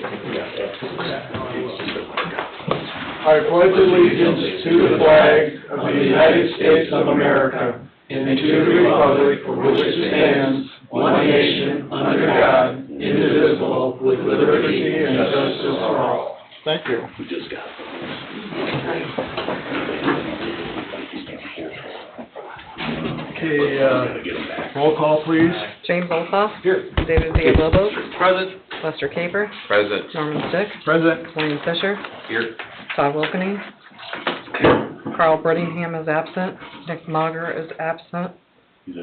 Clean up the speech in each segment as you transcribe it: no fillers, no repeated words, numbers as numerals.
I pledge allegiance to the flag of the United States of America and to the republic for which it stands, one nation, under God, indivisible, with liberty and justice for all. Thank you. We just got Okay, roll call, please. James Olthoff. Here. David Villalobos. Present. Lester Caper. Present. Norman Stick. Present. Wayne Fisher. Here. Todd Wilkening. Carl Brittingham is absent. Nick Mager is absent.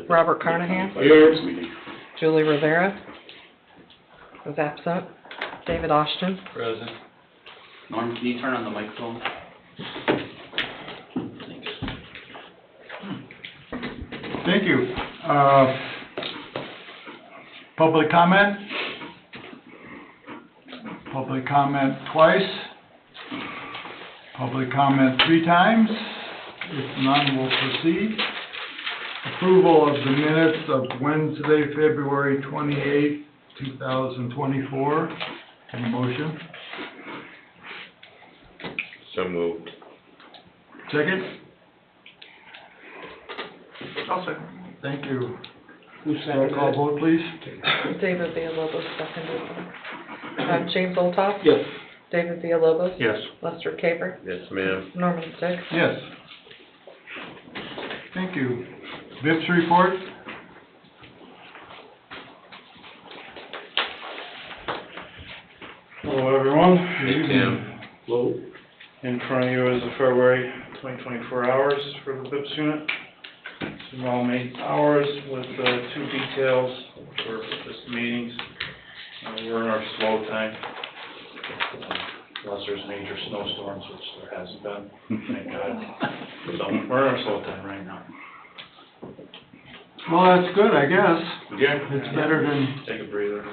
Robert Carnahan. Here. Julie Rivera is absent. David Ashton. Present. Norm, can you turn on the microphone? Thank you. Public comment? Public comment twice? Public comment 3 times? If none, we'll proceed. Approval of the minutes of Wednesday, February 28, 2024. Have a motion? So moved. Second? I'll second. Thank you. Roll call vote, please. David Villalobos seconded. James Olthoff. Yes. David Villalobos. Yes. Lester Caper. Yes, ma'am. Norman Stick. Yes. Thank you. VIPS report? Hello, everyone. Good evening. Hello. In front of you is the February 2024 hours for the BIPS unit. Some all 8 hours with 2 details for just meetings. We're in our slow time, unless there's major snowstorms, which there hasn't been, thank God. So we're in our slow time right now. Well, that's good, I guess. Yeah. It's better than, Take a breather.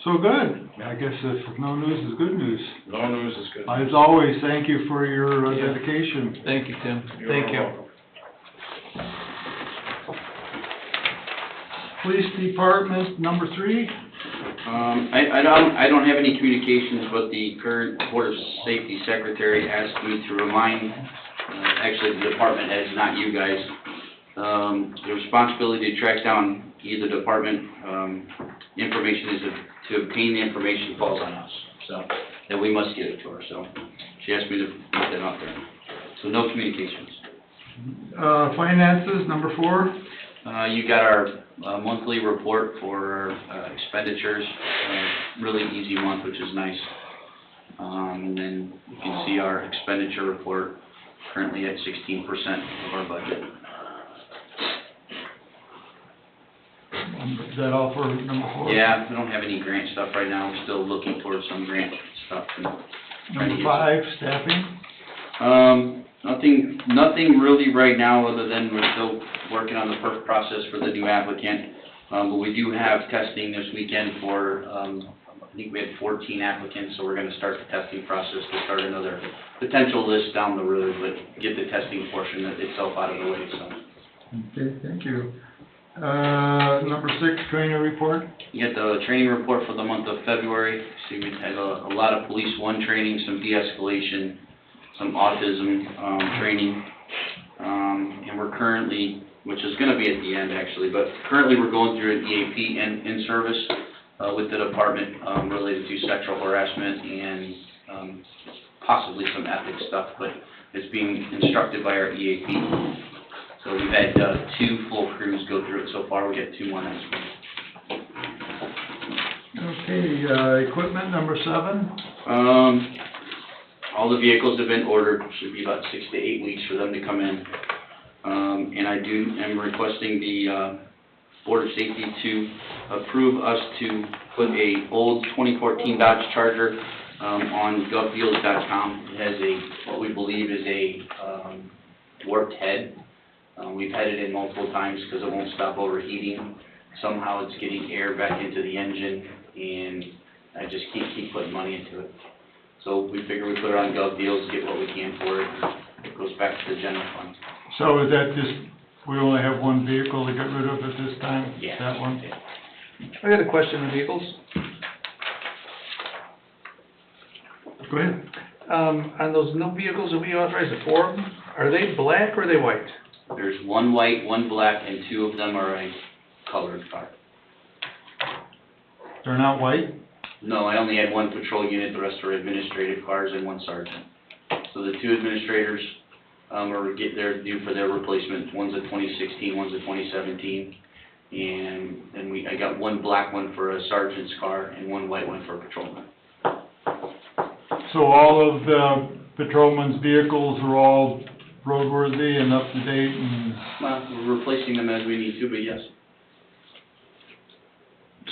so good. I guess if no news is good news. No news is good. As always, thank you for your dedication. Thank you, Tim. You're Thank you. welcome. Police Department, number 3. I don't have any communications, but the current Board of Safety Secretary asked me to remind, actually the department heads, not you guys, the responsibility to track down either department information is to obtain the information falls on us, so that we must give it to her. So she asked me to put that out there. So no communications. Finances, number 4. You got our monthly report for expenditures, really easy month, which is nice. And then you can see our expenditure report currently at 16% of our budget. Is that all for number 4? Yeah, we don't have any grant stuff right now. We're still looking towards some grant stuff. Number 5, staffing. Nothing really right now, other than we're still working on the PERF process for the new applicant. But we do have testing this weekend for, I think we had 14 applicants, so we're going to start the testing process to start another potential list down the road, but get the testing portion itself out of the way. So. Okay, thank you. Number 6, training report. You get the training report for the month of February. So we had a lot of Police 1 training, some de-escalation, some autism training, and we're currently, which is going to be at the end actually, but currently we're going through an EAP in service with the department related to sexual harassment and possibly some ethics stuff, but it's being instructed by our EAP. So we've had 2 full crews go through it so far. We get 2 more next week. Okay, equipment, number 7. All the vehicles have been ordered. Should be about 6 to 8 weeks for them to come in. And I am requesting the Board of Safety to approve us to put a old 2014 Dodge Charger on govdeals.com. It has what we believe is a warped head. We've had it in multiple times because it won't stop overheating. Somehow it's getting air back into the engine, and I just keep putting money into it. So we figure we put it on GovDeals, get what we can for it. It goes back to the general fund. So is that just, we only have one vehicle to get rid of at this time? Yeah. That one? Yeah. I got a question on vehicles. Go ahead. On those new vehicles that we authorized, the 4 of them, are they black or are they white? There's one white, one black, and 2 of them are a colored car. They're not white? No, I only had 1 patrol unit, the rest are administrative cars and 1 sergeant. So the 2 administrators, they're due for their replacement. One's a 2016, one's a 2017. And then I got 1 black one for a sergeant's car and 1 white one for a patrolman. So all of the patrolmen's vehicles are all roadworthy and up to date and... Well, we're replacing them as we need to, but yes.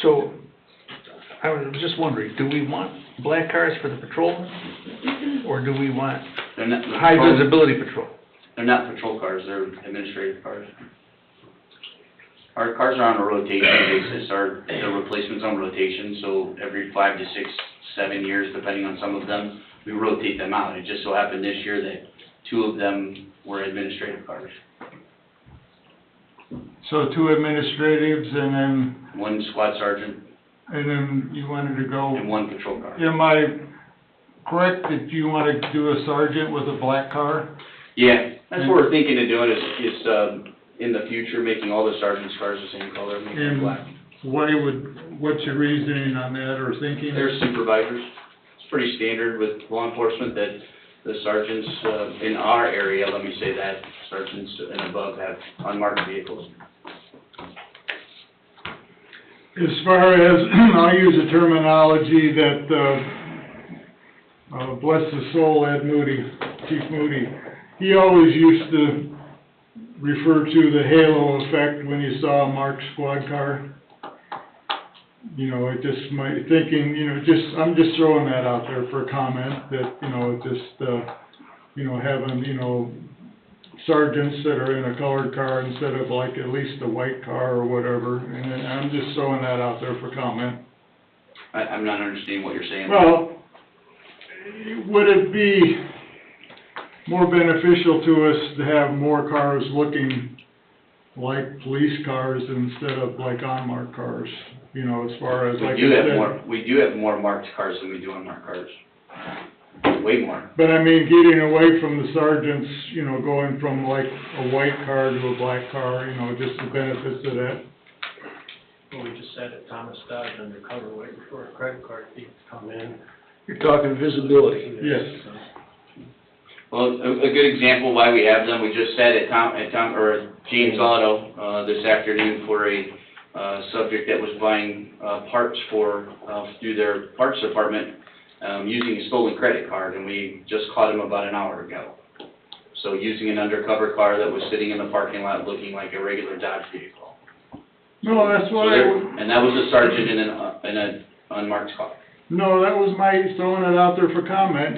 So, I was just wondering, do we want black cars for the patrolmen? Or do we want They're not, the high patrol- visibility patrol? They're not patrol cars, they're administrative cars. Our cars are on a rotation basis, the replacement's on rotation, so every 5 to 6, 7 years, depending on some of them, we rotate them out. It just so happened this year that 2 of them were administrative cars. So 2 administratives and then, 1 squad sergeant you wanted to go... and 1 patrol car. Am I correct that you want to do a sergeant with a black car? Yeah, that's what we're thinking of doing is in the future, making all the sergeant's cars the same color, making them And black. what's your reasoning on that or thinking? They're supervisors. It's pretty standard with law enforcement that the sergeants, in our area, let me say that, sergeants and above have unmarked vehicles. As far as, I'll use a terminology that, bless his soul, Ed Moody, Chief Moody, he always used to refer to the halo effect when you saw a marked squad car. You know, it just might, thinking, you know, I'm just throwing that out there for a comment that, you know, having, sergeants that are in a colored car instead of like at least a white car or whatever, and then I'm just throwing that out there for comment. I'm not understanding what you're saying. Well, would it be more beneficial to us to have more cars looking like police cars instead of like unmarked cars? You know, as far as like I said. We do have more marked cars than we do unmarked cars. Way more. But I mean, getting away from the sergeants, going from like a white car to a black car, just the benefits of that. Well, we just sat at Thomas Dodge undercover waiting for a credit card fee to come in. You're talking visibility. Yes. Well, a good example why we have them, we just sat at James Auto, this afternoon for a, subject that was buying, parts through their parts department, using a stolen credit card, and we just caught him about an hour ago. So using an undercover car that was sitting in the parking lot looking like a regular Dodge vehicle. No, that's So what and that was a sergeant in an unmarked car. No, that was my throwing it out there for comment,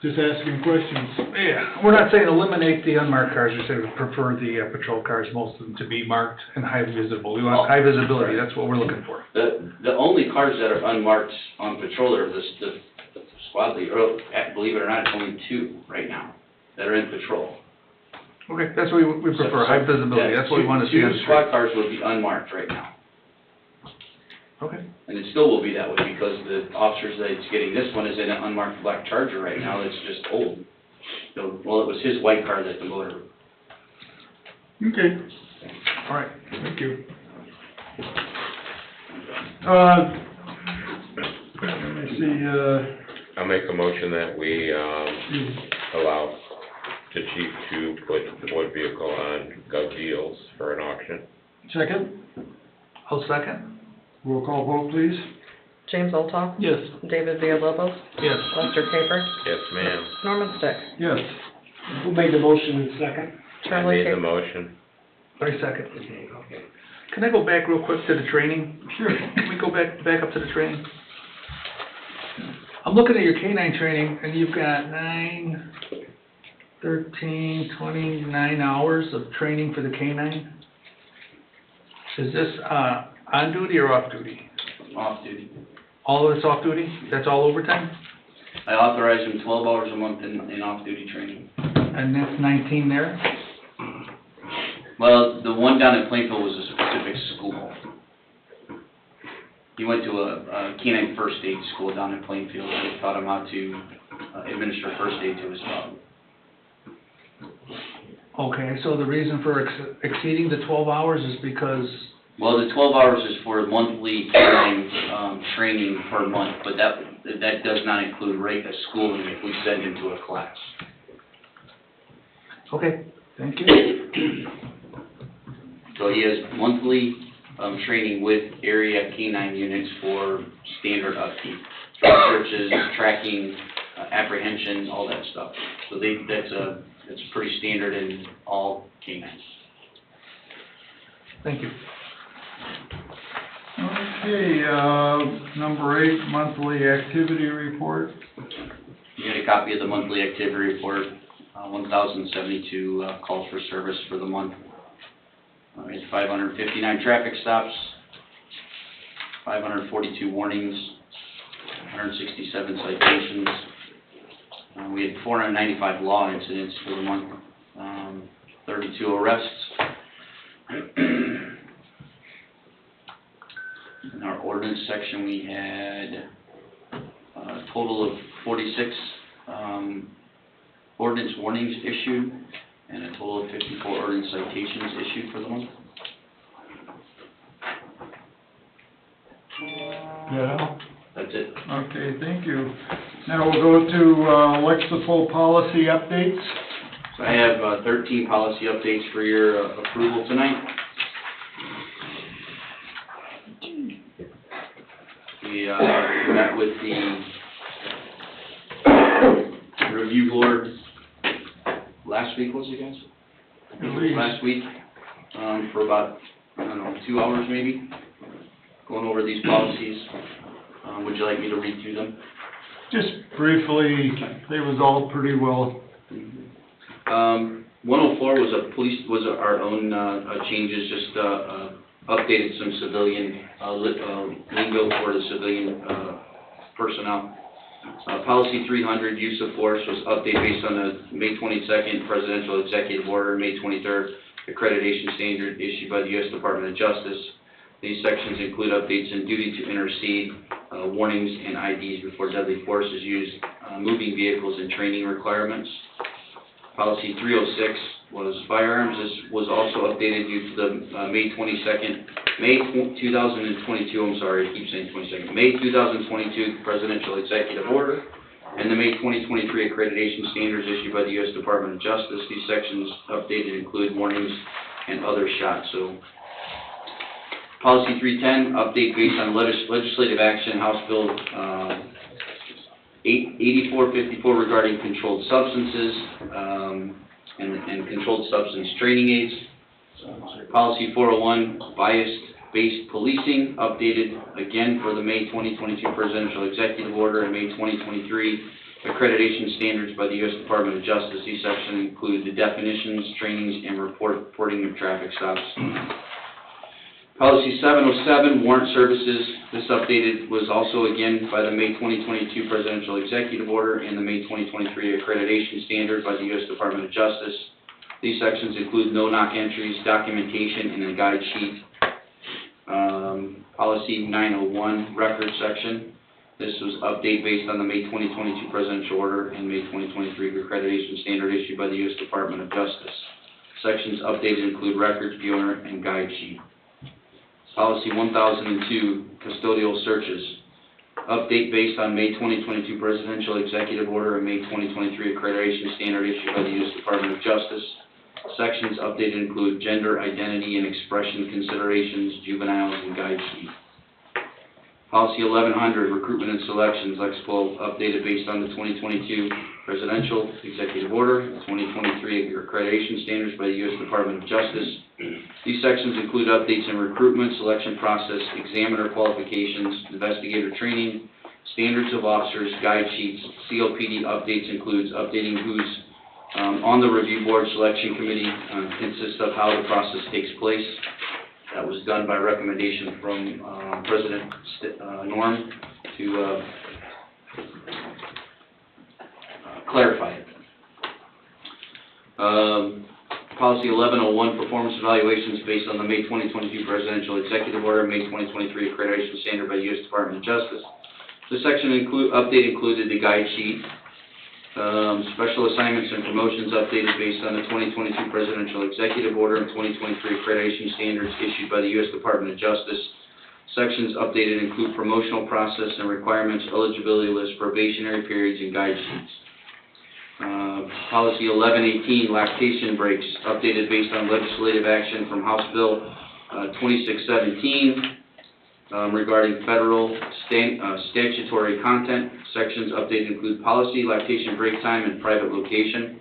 just asking questions. Yeah, we're not saying eliminate the unmarked cars, we're saying we prefer the patrol cars, most of them to be marked and high visible. We want high visibility, that's what we're looking for. The only cars that are unmarked on patrol are the squad leader, believe it or not, it's only 2 right now that are in patrol. Okay, that's what we prefer, high visibility, that's what we want to see on the 2 street. squad cars would be unmarked right now. Okay. And it still will be that way because the officers that's getting this one is in an unmarked black Charger right now that's just old. So, well, it was his white car that the motor. Okay, All right. thank you. Let me see, I'll make a motion that we, allow the chief to put the motor vehicle on Gov Deals for an auction. second, I'll second. roll call vote, please. James Olthoff, Yes. David Villalobos, Yes. Lester Capers, Yes, ma'am. Norman Stick, Yes. Who made the motion in second? I Charlie made the Capers. motion. I second. Okay. Can I go back real quick to the training? Sure. Can we go back up to the training? I'm looking at your K-9 training, and you've got 9, 13, 29 hours of training for the K-9. Is this, on duty or off duty? Off duty. All of it's off duty? That's all overtime? I authorize him 12 hours a month in off-duty training. And that's 19 there? Well, the one down in Plainfield was a specific school. He went to a canine first aid school down in Plainfield, and they taught him how to administer first aid to his dog. Okay, so the reason for exceeding the 12 hours is because, Well, the 12 hours is for monthly canine training per month, but that does not include schooling if we send him to a class. okay, thank you. So he has monthly training with area canine units for standard upkeep, searches, tracking, apprehension, all that stuff. So that's pretty standard in all canines. Thank you. Okay, number 8, monthly activity report. You get a copy of the monthly activity report, 1,072 calls for service for the month. We had 559 traffic stops, 542 warnings, 167 citations. We had 495 law incidents for the month, 32 arrests. In our ordinance section, we had a total of 46 ordinance warnings issued and a total of 54 ordinance citations issued for the month. Yeah. That's it. Okay, thank you. Now we'll go to Lexipol policy updates. So I have 13 policy updates for your approval tonight. We met with the review board last week, was it, guys? I think it was last week, for about, 2 hours maybe, going over these policies. Would you like me to read through them? Just briefly, they was all pretty well. 104 was our own changes, just updated some civilian lingo for the civilian personnel. Policy 300, use of force, was updated based on the May 22nd presidential executive order, May 23rd accreditation standard issued by the U.S. Department of Justice. These sections include updates in duty to intercede, warnings and IDs before deadly force is used, moving vehicles and training requirements. Policy 306 was firearms. This was also updated due to the May 2022, May 2022 presidential executive order and the May 2023 accreditation standards issued by the U.S. Department of Justice. These sections updated include warnings and other shots. So, Policy 310, update based on legislative action, House Bill 8454 regarding controlled substances and controlled substance training aids. Policy 401, bias-based policing, updated again for the May 2022 presidential executive order and May 2023 accreditation standards by the U.S. Department of Justice. These sections include the definitions, trainings, and reporting of traffic stops. Policy 707, warrant services. This updated was also again by the May 2022 presidential executive order and the May 2023 accreditation standard by the U.S. Department of Justice. These sections include no-knock entries, documentation, and a guide sheet. Policy 901, record section. This was updated based on the May 2022 presidential order and May 2023 accreditation standard issued by the U.S. Department of Justice. Sections updated include records, viewer, and guide sheet. Policy 1002, custodial searches. Update based on May 2022 presidential executive order and May 2023 accreditation standard issued by the U.S. Department of Justice. Sections updated include gender, identity, and expression considerations, juveniles, and guide sheet. Policy 1100, recruitment and selections. Lexipol updated based on the 2022 presidential executive order, 2023 accreditation standards by the U.S. Department of Justice. These sections include updates in recruitment, selection process, examiner qualifications, investigator training, standards of officers, guide sheets. COPD updates includes updating who's on the review board selection committee, consists of how the process takes place. That was done by recommendation from President Norm to clarify it. Policy 1101, performance evaluations based on the May 2022 Presidential Executive Order, May 2023 Accreditation Standard by U.S. Department of Justice. This section update included the guide sheet, special assignments and promotions updated based on the 2022 Presidential Executive Order and 2023 Accreditation Standards issued by the U.S. Department of Justice. Sections updated include promotional process and requirements, eligibility list, probationary periods, and guide sheets. Policy 1118, lactation breaks, updated based on legislative action from House Bill 2617 regarding federal statutory content. Sections updated include policy, lactation break time, and private location.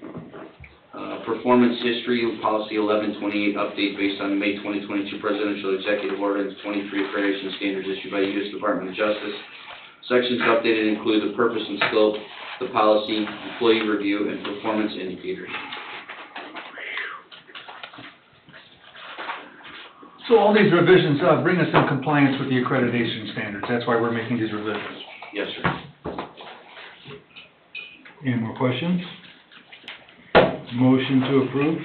Performance history, policy 1128, update based on the May 2022 Presidential Executive Order and 23 Accreditation Standards issued by the U.S. Department of Justice. Sections updated include the purpose and scope, the policy, employee review, and performance indicators. So all these revisions, bring us in compliance with the accreditation standards, that's why we're making these revisions. Yes, sir. Any more questions? Motion to approve?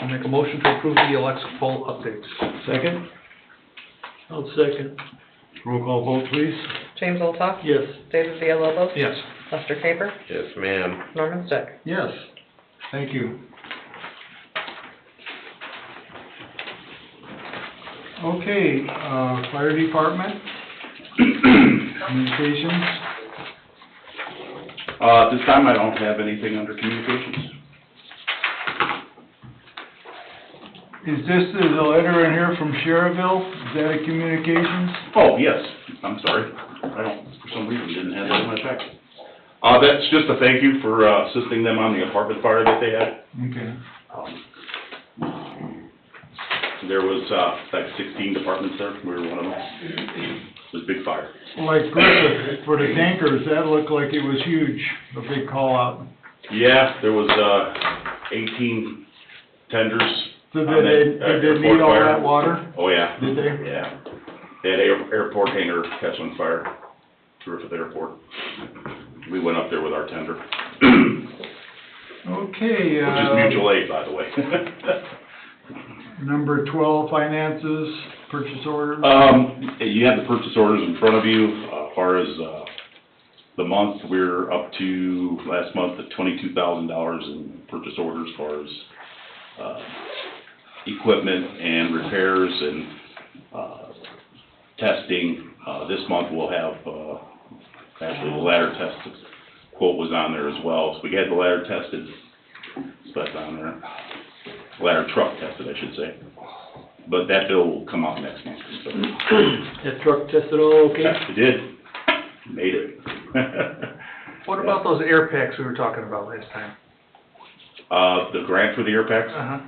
I'll make a motion to approve the electrical updates. Second? I'll second. Roll call vote, please. James Olthoff? Yes. David Villalobos? Yes. Lester Caper? Yes, ma'am. Norman Stick? Yes. Thank you. Okay, fire department, communications. At this time, I don't have anything under communications. Is this the letter in here from Cherville? Is that a communications? Oh, yes, I'm sorry. I don't, for some reason, didn't have that in my packet. That's just a thank you for assisting them on the apartment fire that they had. Okay. There was, like 16 departments there, we were one of them. It was a big fire. Like Griffith, for the tankers, that looked like it was huge, a big call out. Yeah, there was, 18 tenders. So on did that, they need airport all fire. that water? Oh, yeah. Did they? Yeah. They had airport hangar catch on fire, Griffith Airport. We went up there with our tender. Okay, Which is mutual aid, by the way. number 12, finances, purchase orders. You have the purchase orders in front of you. As far as, the month, we're up to, last month, at $22,000 in purchase orders as far as, equipment and repairs and, testing. This month we'll have, actually the ladder test quote was on there as well. So we had the ladder tested, so that's on there. Ladder truck tested, I should say. But that bill will come out next month. So. That truck tested all okay? It did. Made it. What about those air packs we were talking about last time? The grant for the air packs? Uh-huh.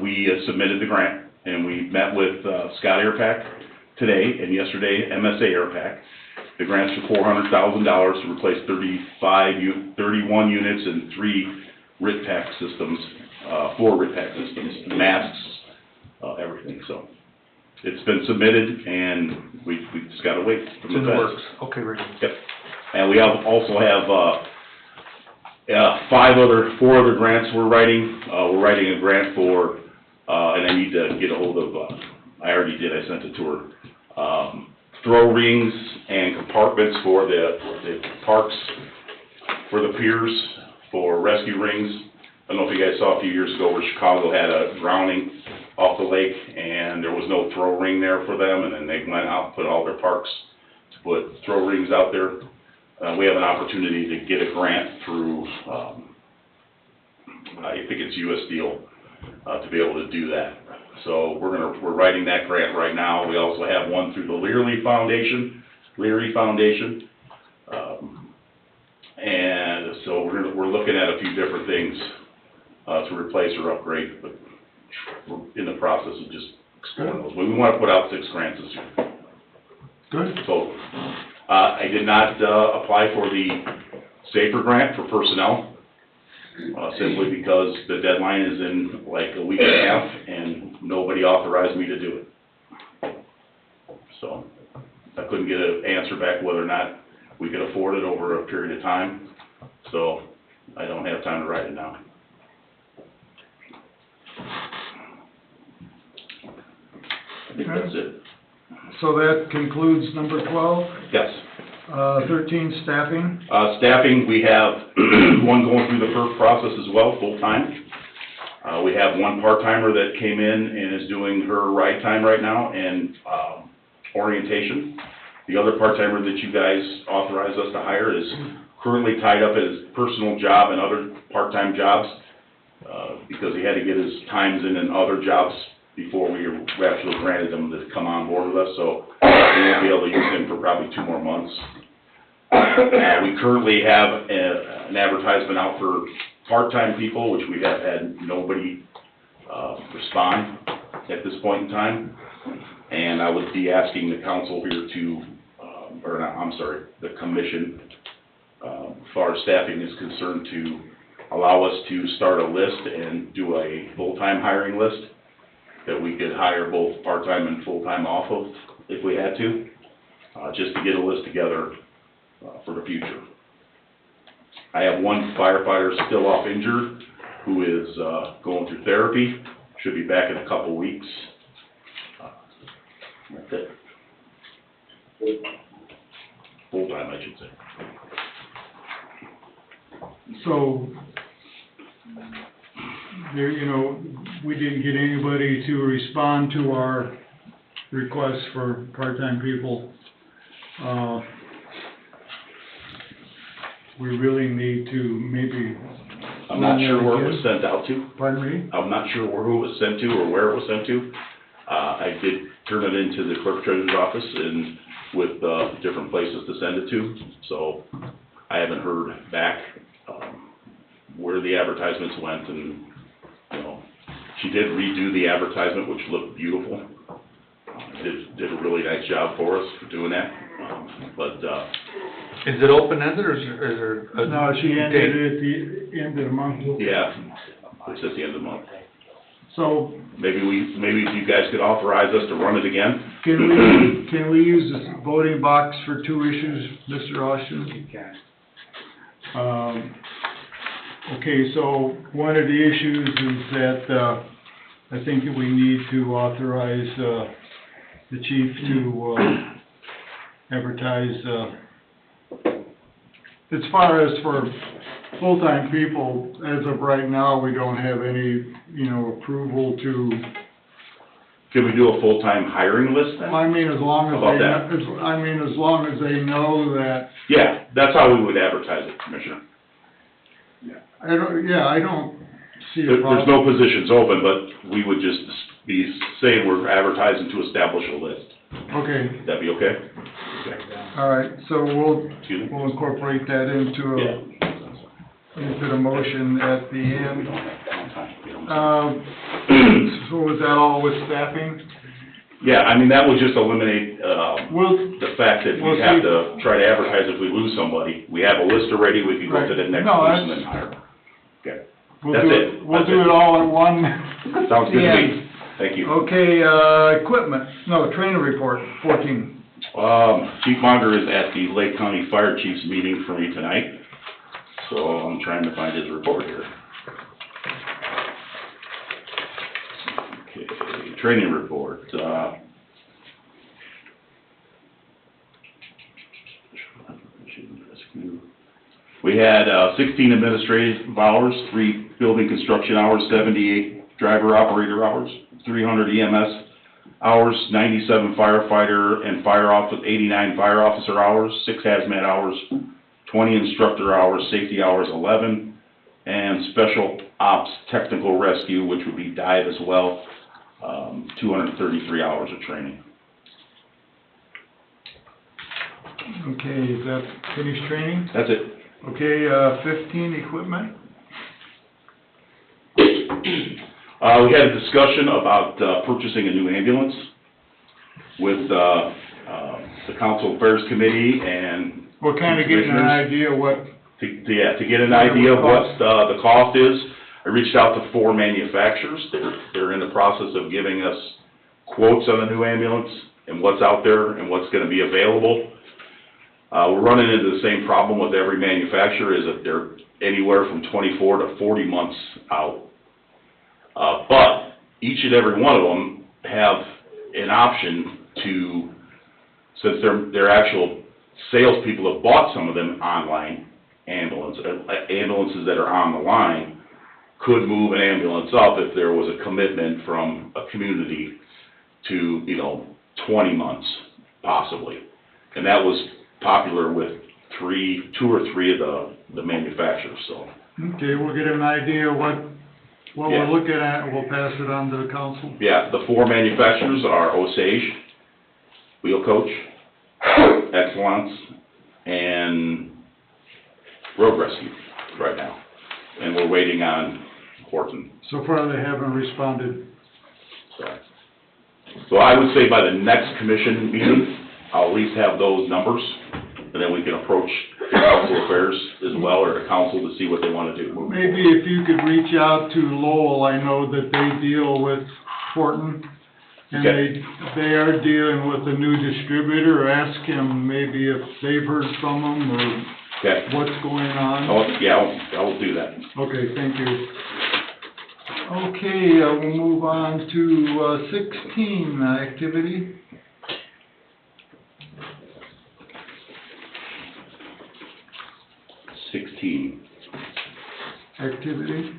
We submitted the grant, and we met with Scott Airpack today, and yesterday MSA Airpack. The grant's for $400,000 to replace 31 units and 3 RIT pack systems, 4 RIT pack systems, masks, everything. So it's been submitted, and we just got to wait for It's in the feds. works. Okay, very good. Yep. And we also have 4 other grants we're writing. We're writing a grant for, and I need to get a hold of, I already did, I sent it to her, throw rings and compartments for the parks, for the piers, for rescue rings. I don't know if you guys saw a few years ago where Chicago had a drowning off the lake, and there was no throw ring there for them, and then they went out and put all their parks to put throw rings out there. We have an opportunity to get a grant through, I think it's US Steel, to be able to do that. So we're writing that grant right now. We also have one through the Leary Foundation, and so we're looking at a few different things, to replace or upgrade, but we're in the process of just exploring those. We want to put out 6 grants this year. Good. So, I did not, apply for the SAFER grant for personnel, simply because the deadline is in like a week and a half, and nobody authorized me to do it. So, I couldn't get an answer back whether or not we could afford it over a period of time, so I don't have time to write it now. think that's it. So that concludes number 12. Yes. 13, staffing. Staffing, we have one going through the PERF process as well, full-time. We have one part-timer that came in and is doing her ride time right now and, orientation. The other part-timer that you guys authorized us to hire is currently tied up at his personal job and other part-time jobs, because he had to get his times in other jobs before we actually granted him to come on board with us, so we won't be able to use him for probably 2 more months. We currently have an advertisement out for part-time people, which we have had nobody, respond at this point in time. And I would be asking the council here to, or not, I'm sorry, the commission, as far as staffing is concerned, to allow us to start a list and do a full-time hiring list that we could hire both part-time and full-time off of if we had to, just to get a list together for the future. I have one firefighter still off injured who is going through therapy, should be back in a couple weeks. That's it. Full-time, I should say. So, there, you know, we didn't get anybody to respond to our request for part-time people. We really need to maybe... I'm not sure where it was sent out to. Pardon me? I'm not sure who it was sent to or where it was sent to. I did turn it into the clerk treasurer's office and with different places to send it to, so I haven't heard back where the advertisements went, and, you know, she did redo the advertisement, which looked beautiful. Did a really nice job for us for doing that, Is it open-ended or is there a No, she ended date? it at the end of the month. yeah, it's at the end of the month. So, Maybe if you guys could authorize us to run it again. can we use this voting box for 2 issues, Mr. Austin? You can. Okay, so one of the issues is that, I think that we need to authorize, the chief to, advertise, as far as for full-time people, as of right now, we don't have any, approval to, Can we do a full-time hiring list then? I mean, as long as How about they, as long as they know that, Yeah, that's how we would advertise it, Commissioner. I don't see a There's problem. no positions open, but we would just be saying we're advertising to establish a list. Okay, That'd be okay? Okay. all right, so Excuse me? we'll incorporate that into the motion at the end. So was that all with staffing? Yeah, I mean, that would just eliminate, We'll, the fact that We'll we have see. to try to advertise if we lose somebody. We have a list already, we can go to the next No, person and hire. Okay, we'll That's do it. it, we'll That's do it. it all at one. sounds good to Yeah. me. Thank you. Okay, equipment, training report, 14. Chief Monger is at the Lake County Fire Chiefs meeting for me tonight, so I'm trying to find his report here. Okay, training report, we had, 16 administrative hours, 3 building construction hours, 78 driver operator hours, 300 EMS hours, 97 firefighter and 89 fire officer hours, 6 hazmat hours, 20 instructor hours, safety hours 11, and special ops technical rescue, which would be dive as well, 233 hours of training. Okay, is that finished training? That's it. Okay, 15, equipment. We had a discussion about purchasing a new ambulance with the Council Affairs Committee and We're kind of getting an Commissioners. idea what, to get an idea of what the cost is. I reached out to 4 manufacturers. They're in the process of giving us quotes on the new ambulance and what's out there and what's gonna be available. We're running into the same problem with every manufacturer, is that they're anywhere from 24 to 40 months out. But each and every one of them have an option to, since they're actual salespeople have bought some of them online, ambulances that are on the line, could move an ambulance up if there was a commitment from a community to, 20 months, possibly. And that was popular with two or three of the manufacturers, so. Okay, we'll get an idea what we're Yeah. looking at, and we'll pass it on to the council. Yeah, the four manufacturers are Osage, Wheel Coach, Excellence, and Road Rescue right now. And we're waiting on Horton, So far, they haven't responded. so. So I would say by the next commission meeting, I'll at least have those numbers, and then we can approach council affairs as well, or the council to see what they want to do. Maybe if you could reach out to Lowell, I know that they deal with Horton, and Okay. they are dealing with a new distributor, ask him maybe if they've heard from them, or Okay, what's going on. I will do that. Okay, thank you. Okay, we'll move on to 16, activity. Activity.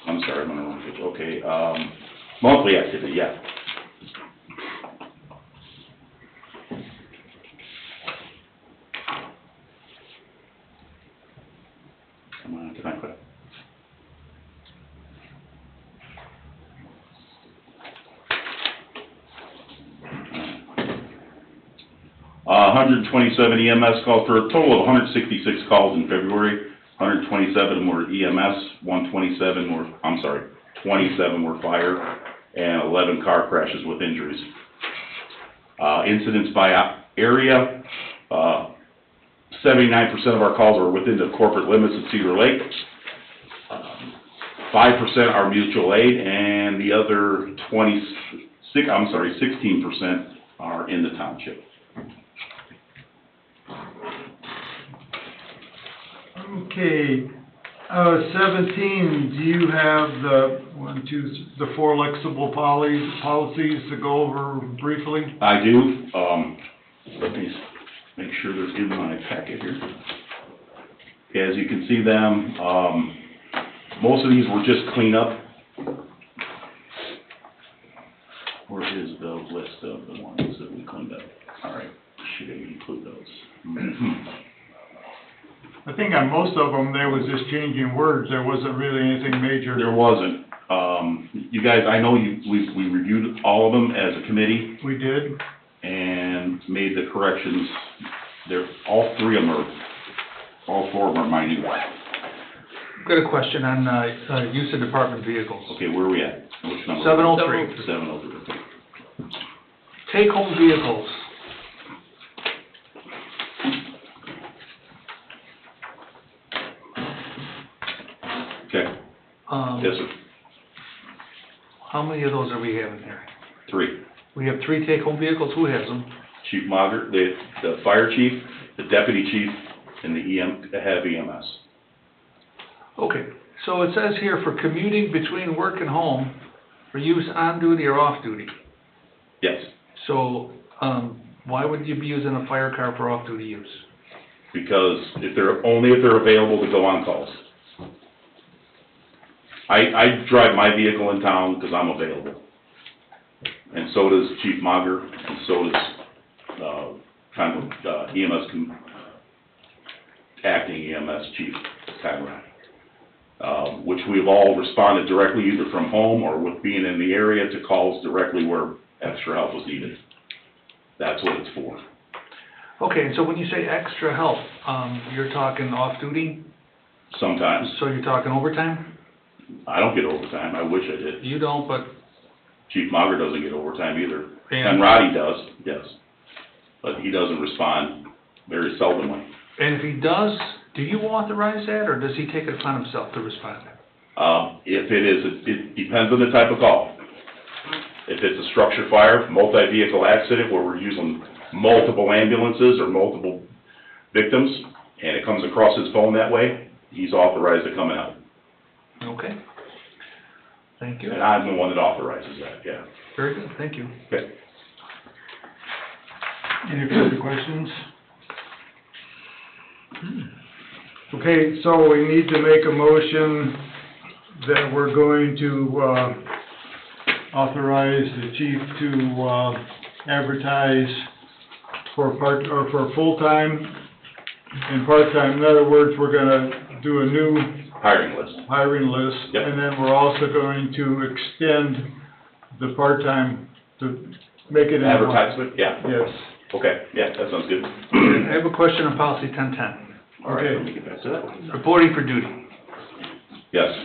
I'm sorry, I'm on the wrong page. Okay, monthly activity, yeah. Come on, can I quit? Hundred and 127 EMS calls for a total of 166 calls in February. 127 were EMS, 27 were fire, and 11 car crashes with injuries. Incidents by area, 79% of our calls are within the corporate limits of Cedar Lake. 5% are mutual aid, and the other 16% are in the township. Okay, 17, do you have the four flexible policies to go over briefly? I do, let me make sure they're in my packet here. As you can see them, most of these were just cleanup. Where is the list of the ones that we cleaned up? All right, should I include those? I think on most of them, there was just changing words, there wasn't really anything major. There wasn't. You guys, I know we reviewed all of them as a committee We did? and made the corrections. All four of them are minute. Got a question on, use of department vehicles. Okay, where are we at? Which number? 703. 703, okay. Take-home vehicles. Okay, yes, sir. How many of those are we having here? 3. We have 3 take-home vehicles, who has them? Chief Mager, the fire chief, the deputy chief, and the head of EMS. Okay, so it says here for commuting between work and home, for use on duty or off duty. Yes, So, why would you be using a fire car for off-duty use? because if they're available to go on calls. I drive my vehicle in town because I'm available. And so does Chief Mager, and so does, EMS, acting EMS Chief Conrad. Which we've all responded directly either from home or with being in the area to calls directly where extra help was needed. That's what it's for. Okay, so when you say extra help, you're talking off-duty, Sometimes. so you're talking overtime? I don't get overtime, I wish I did. You don't, but, Chief Mager doesn't get overtime either. And- And Roddy does, yes. But he doesn't respond very seldomly. and if he does, do you authorize that, or does he take it upon himself to respond? If it depends on the type of call. If it's a structure fire, multi-vehicle accident where we're using multiple ambulances or multiple victims, and it comes across his phone that way, he's authorized to come out. Okay. Thank you. And I'm the one that authorizes that, yeah. Very good, thank you. Okay. Any further questions? Okay, so we need to make a motion that we're going to, authorize the chief to, advertise for for full-time and part-time. In other words, we're gonna do a new Hiring list. hiring list. Yep. And then we're also going to extend the part-time to make it. Advertisement, yeah, Yes. okay, yeah, that sounds good. I have a question on policy 1010, All right, let Okay. me get back to that. reporting for duty. Yes,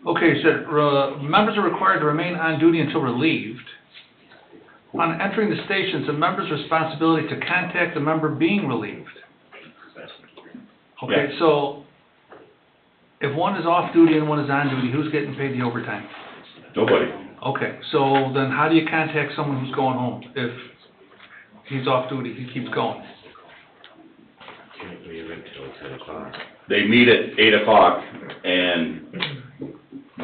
Okay, so, members are required to remain on duty until relieved. On entering the station, it's a member's responsibility to contact the member being relieved. Okay, Yeah. so, if one is off duty and one is on duty, who's getting paid the overtime? nobody. Okay, so then how do you contact someone who's going home if he's off duty, he keeps going? Can't leave until 10 o'clock. They meet at 8 o'clock and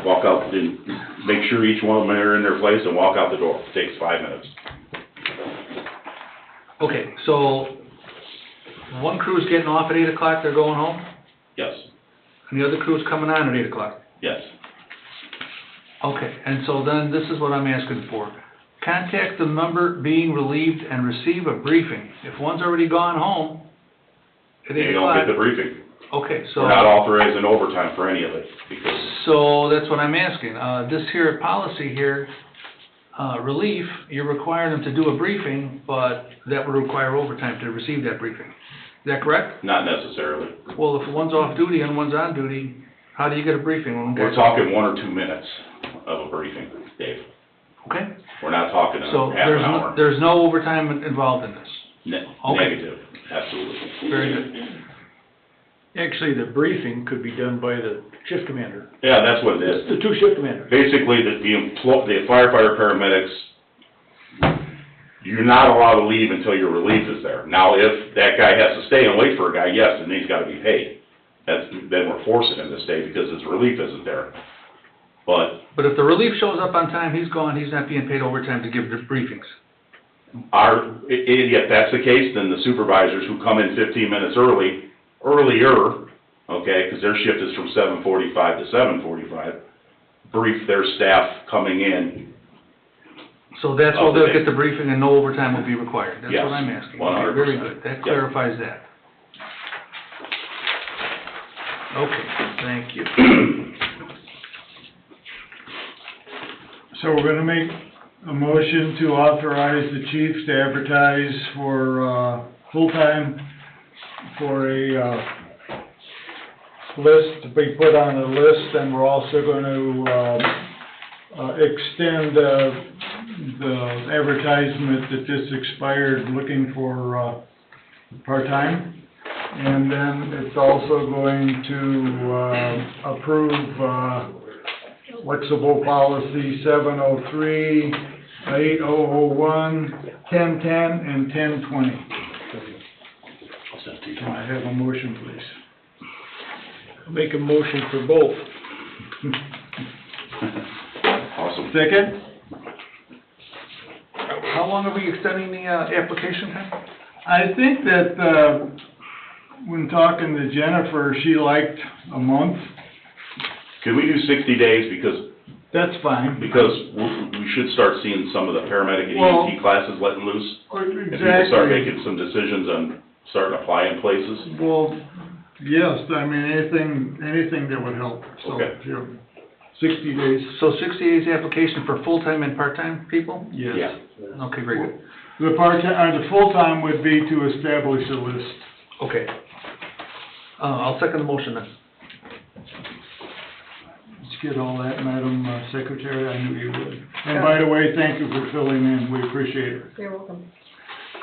walk out, and make sure each one of them are in their place and walk out the door. Takes 5 minutes. Okay, so, one crew's getting off at 8 o'clock, they're going home, Yes, and the other crew's coming on at 8 o'clock? yes. Okay, and so then this is what I'm asking for. Contact the member being relieved and receive a briefing. If one's already gone home at They 8 don't get the o'clock, briefing. okay, We're not so, authorizing overtime for any of it, because, so that's what I'm asking. This here policy here, relief, you're requiring them to do a briefing, but that would require overtime to receive that briefing. Is that correct? not necessarily. Well, if one's off duty and one's on duty, how do you get a briefing when one We're guy's... talking 1 or 2 minutes of a briefing, Dave. Okay, We're not talking so half an hour. there's no overtime involved in this. Okay. Negative, absolutely. Very good. Actually, the briefing could be done by the shift commander. Yeah, that's what it is. The two shift commanders. Basically, the firefighter paramedics, you're not allowed to leave until your relief is there. Now, if that guy has to stay and wait for a guy, yes, then he's gotta be paid. Then we're forcing him to stay because his relief isn't there. But If the relief shows up on time, he's gone, he's not being paid overtime to give the briefings. if that's the case, then the supervisors who come in 15 minutes earlier, okay, because their shift is from 7:45 to 7:45, brief their staff coming in. So that's all they'll get the briefing and no overtime will be required? That's Yes, what I'm asking. 100%. Very good, that Yep. clarifies that. Okay, thank you. So we're gonna make a motion to authorize the chiefs to advertise for, full-time, for a, list to be put on a list, and we're also gonna, extend, the advertisement that just expired, looking for, part-time. And then it's also going to, approve, flexible policy 703, 8001, 1010, and 1020. Can I have a motion, please? Make a motion for both. Awesome. Second? How long are we extending the, application time? I think that, when talking to Jennifer, she liked a month. Could we do 60 days, That's fine. because we should start seeing some of the paramedic and Well- EMT classes letting loose. And people start Exactly. making some decisions on starting applying places. Well, yes, I mean, anything that would help, so, Okay. yeah. 60 days. So 60 days application for full-time and part-time people? Yes. Yeah. Okay, very good. The part-time, the full-time would be to establish a list. Okay. I'll second the motion then. Let's get all that, Madam Secretary, I knew you would. And by the way, thank you for filling in, we appreciate it. You're welcome.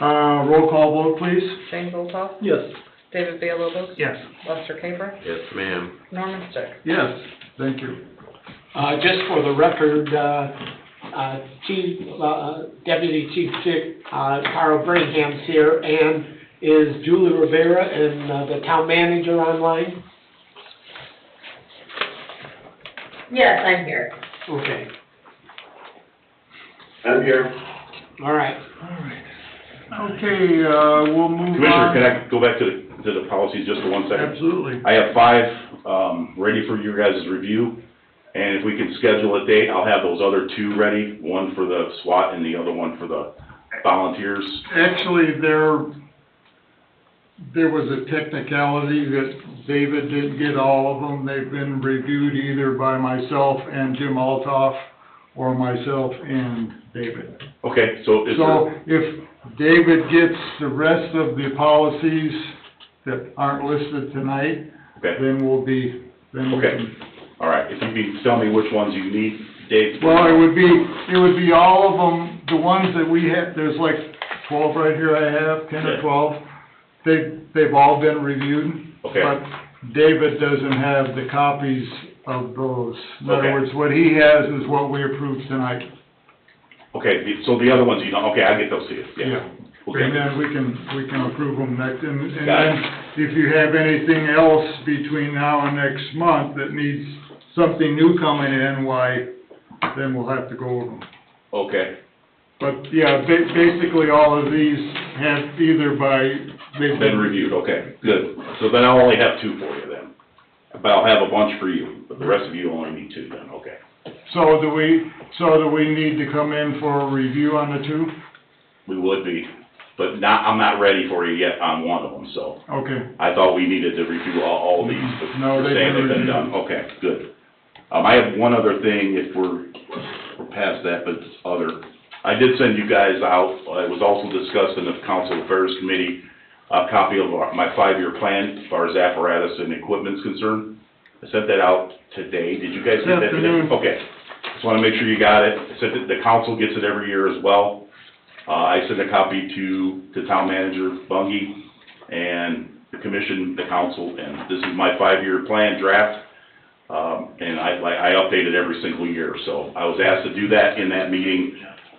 Roll call vote, please. Shane Boltoff, Yes. David Villalobos, Yes. Lester Camper, Yes, ma'am. Norman Stick. Yes. Thank you. Just for the record, Chief, Deputy Chief Chick, Carl Brighingham's here, and is Julie Rivera and the town manager online? Yes, I'm here. Okay, I'm here. all right. All right. Okay, we'll move on. Commissioner, can I go back to the policies just for 1 second? Absolutely. I have 5, ready for your guys' review, and if we can schedule a date, I'll have those other 2 ready, one for the SWAT and the other one for the volunteers. Actually, there was a technicality that David didn't get all of them. They've been reviewed either by myself and Jim Altoff, or myself and David. Okay, so is So there, if David gets the rest of the policies that aren't listed tonight, okay, then we'll be, then we Okay. can. all right, if you can tell me which ones you need, Dave? Well, it would be all of them, the ones that we have, there's like 12 right here I have, 10 or Yeah. 12. They've all been reviewed. Okay. But David doesn't have the copies of those. In Okay. other words, what he has is what we approved tonight. Okay, so the other ones you don't, okay, I'll get those to you, yeah. Okay. And then we can approve them next, and Got it. then if you have anything else between now and next month that needs something new coming in, why, then we'll have to go over them. Okay, But, yeah, basically all of these have either they've been reviewed, okay, good. So then I'll only have 2 for you then. But I'll have a bunch for you, but the rest of you only need 2 then, okay. So do we need to come in for a review on the 2? We would be, but I'm not ready for you yet on one of them, so. Okay. I thought we needed to review all these, but No, you're they've saying been they've been reviewed. done, okay, good. I have one other thing, if we're past that, but it's other. I did send you guys out, it was also discussed in the Council Affairs Committee, a copy of my 5-year plan as far as apparatus and equipment's concerned. I sent that out today, did you guys get that today? Afternoon. Okay, just wanna make sure you got it. I sent it, the council gets it every year as well. I sent a copy to Town Manager Bungie and the commission, the council, and this is my 5-year plan draft. And I update it every single year, so I was asked to do that in that meeting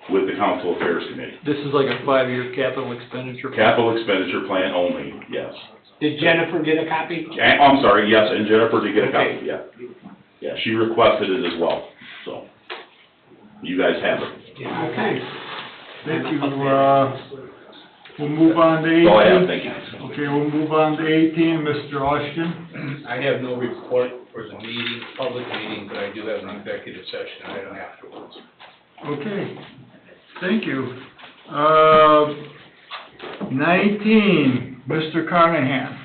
with the Council Affairs Committee. This is like a 5-year capital expenditure. Capital expenditure plan only, yes. Did Jennifer get a copy? And, I'm sorry, yes, and Jennifer did get a copy, yeah. Yeah, she requested it as well, so. You guys have it. Okay. Thank you, we'll move on to 18. That's all I have, thank you. Okay, we'll move on to 18, Mr. Austin. I have no report for the meeting, public meeting, but I do have an executive session item afterwards. Okay, thank you. 19, Mr. Carnahan.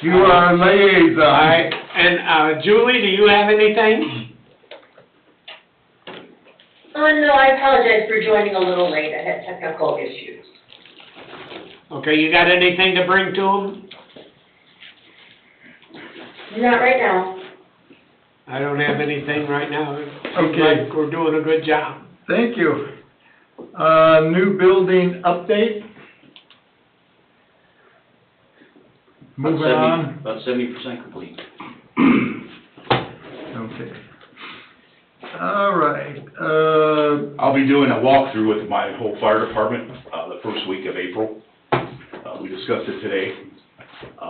You are a liaison. And Julie, do you have anything? No, I apologize for joining a little late. I had technical issues. Okay, you got anything to bring to them? Not right now. I don't have anything right now. Seems Okay. like we're doing a good job. Thank you. New building update? Moving on. About 70% complete. Okay. All right, I'll be doing a walkthrough with my whole fire department, the first week of April. We discussed it today,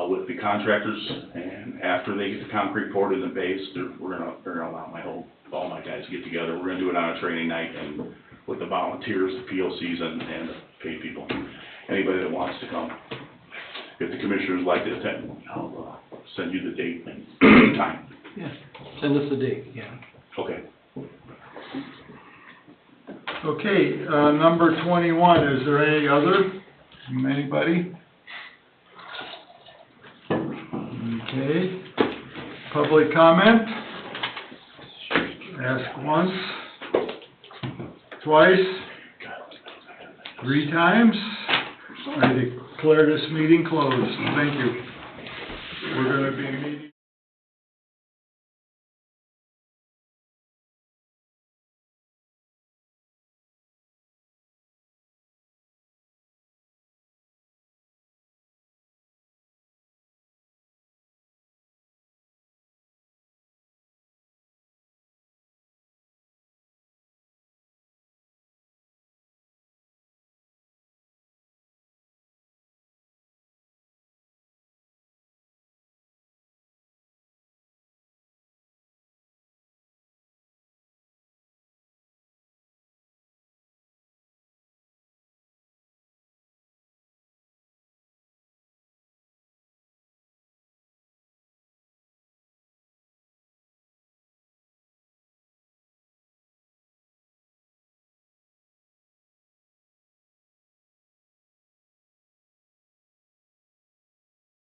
with the contractors, and after they get the concrete poured in the base, we're gonna allow all my guys to get together. We're gonna do it on a training night and with the volunteers, the POCs, and the paid people. Anybody that wants to come. If the commissioners like to attend, I'll, send you the date and time. Yeah, send us the date, yeah. Okay. okay, number 21, is there any other, from anybody? Okay, public comment? Ask once, twice, 3 times. I declare this meeting closed. Thank you. We're gonna be